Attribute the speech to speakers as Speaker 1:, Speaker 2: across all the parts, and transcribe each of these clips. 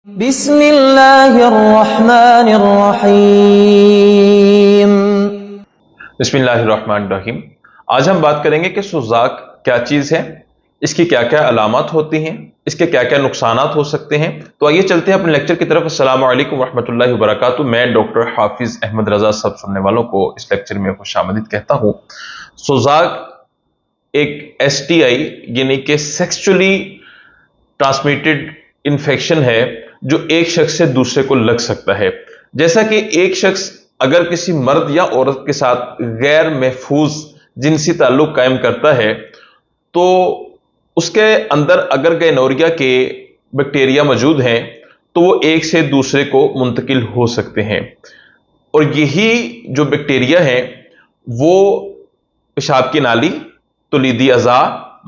Speaker 1: बिस्मिल्लाहिर्रहमानिर्रहीम।
Speaker 2: बिस्मिल्लाहिर्रहमानिर्रहीम। आज हम बात करेंगे कि सुजाक क्या चीज़ है, इसकी क्या क्या अलामत होती हैं, इसके क्या क्या नुकसानात हो सकते हैं। तो आइए चलते हैं अपने लेक्चर की तरफ। अस्सलामु अलैकुम रहमतुल्लाहि व बरकातुहू। मैं डॉक्टर हाफिज अहमद रजा सब सुनने वालों को इस लेक्चर में खुशामदीद कहता हूँ। सुजाक एक एसटीआई यानी कि सेक्सुअली ट्रांसमिटेड इन्फेक्शन है जो एक शख्स से दूसरे को लग सकता है। जैसा कि एक शख्स अगर किसी मर्द या औरत के साथ गैर महफूज जिनसी ताल्लुक कायम करता है तो उसके अंदर अगर गैनोरिया के बैक्टीरिया मौजूद हैं तो वो एक से दूसरे को मुंतकिल हो सकते हैं। और यही जो बैक्टीरिया हैं वो पेशाब की नाली, तुलीदी अज़ा,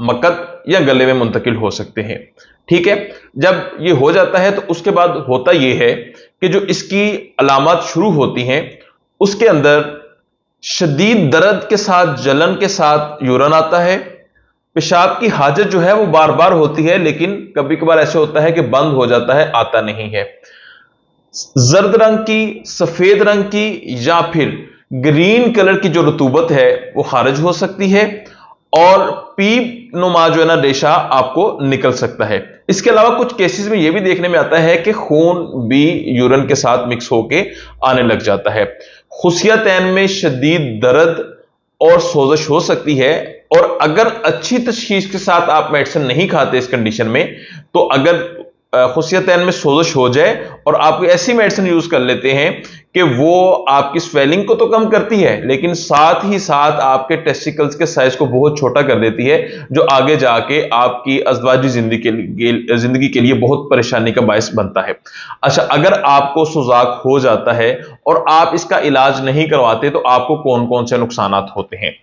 Speaker 2: मकत या गले में मुंतकिल हो सकते हैं। ठीक है, जब ये हो जाता है तो उसके बाद होता यह है कि जो इसकी अलामत शुरू होती हैं उसके अंदर शदीद दर्द के साथ, जलन के साथ यूरन आता है। पेशाब की हाजत जो है वो बार बार होती है, लेकिन कभी कभार ऐसे होता है कि बंद हो जाता है, आता नहीं है। जर्द रंग की, सफेद रंग की या फिर ग्रीन कलर की जो रतूबत है वो खारिज हो सकती है और पीप नुमा जो है ना रेशा आपको निकल सकता है। इसके अलावा कुछ केसेस में यह भी देखने में आता है कि खून भी यूरिन के साथ मिक्स होके आने लग जाता है। खुशियतैन में शदीद दर्द और सोजश हो सकती है। और अगर अच्छी तशखीस के साथ आप मेडिसिन नहीं खाते इस कंडीशन में, तो अगर खुशियतैन में सोजश हो जाए और आप ऐसी मेडिसिन यूज कर लेते हैं कि वो आपकी स्वेलिंग को तो कम करती है लेकिन साथ ही साथ आपके टेस्टिकल्स के साइज को बहुत छोटा कर देती है, जो आगे जाके आपकी अज़वाजी जिंदगी के लिए बहुत परेशानी का बायस बनता है। अच्छा, अगर आपको सुजाक हो जाता है और आप इसका इलाज नहीं करवाते तो आपको कौन कौन से नुकसानात होते हैं।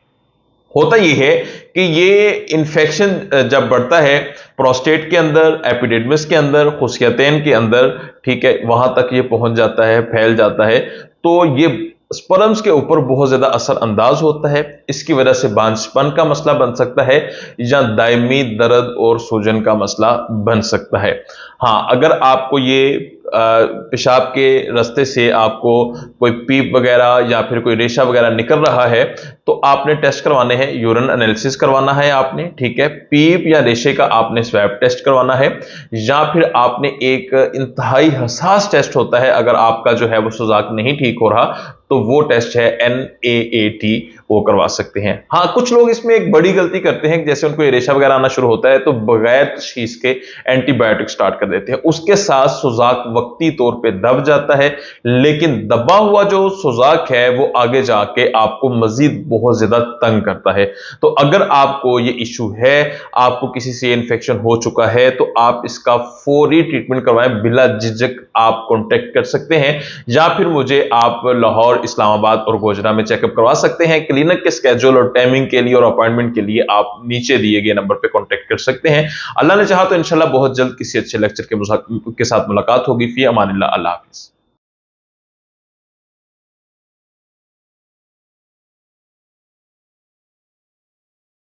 Speaker 2: होता यह है कि ये इन्फेक्शन जब बढ़ता है प्रोस्टेट के अंदर, एपिडिडमिस के अंदर, खुशियतैन के अंदर, ठीक है, वहां तक ये पहुंच जाता है, फैल जाता है, तो ये स्पर्म्स के ऊपर बहुत ज्यादा असर अंदाज होता है। इसकी वजह से बांझपन का मसला बन सकता है या दायमी दर्द और सूजन का मसला बन सकता है। हाँ, अगर आपको ये पेशाब के रास्ते से आपको कोई पीप वगैरह या फिर कोई रेशा वगैरह निकल रहा है तो आपने टेस्ट करवाने हैं, यूरिन एनालिसिस करवाना है आपने, ठीक है। पीप या रेशे का आपने स्वैब टेस्ट करवाना है या फिर आपने एक इंतहाई हसास टेस्ट होता है अगर आपका जो है वो सुजाक नहीं ठीक हो रहा तो वो टेस्ट है NAAT, वो करवा सकते हैं। हाँ, कुछ लोग इसमें एक बड़ी गलती करते हैं, जैसे उनको रेशा वगैरह आना शुरू होता है तो बगैर तशखीस के एंटीबायोटिक स्टार्ट कर देते हैं। उसके साथ सुजाक वक्ती तौर पे दब जाता है, लेकिन दबा हुआ जो सुजाक है वो आगे जाके आपको मजीद बहुत ज्यादा तंग करता है। तो अगर आपको ये इशू है, आपको किसी से इन्फेक्शन हो चुका है, तो आप इसका फौरी ट्रीटमेंट करवाएं, बिला झिझक आप कॉन्टेक्ट कर सकते हैं या फिर मुझे आप लाहौर, इस्लामाबाद और गोजरा में चेकअप करवा सकते हैं। क्लिनिक के स्केड्यूल और टाइमिंग के लिए और अपॉइंटमेंट के लिए आप नीचे दिए गए नंबर पर कॉन्टेक्ट कर सकते हैं। अल्लाह ने चाहा तो इंशाल्लाह बहुत जल्द किसी अच्छे लेक्चर के साथ मुलाकात होगी। फी अमानिल्लाह। अल्लाह हाफिज।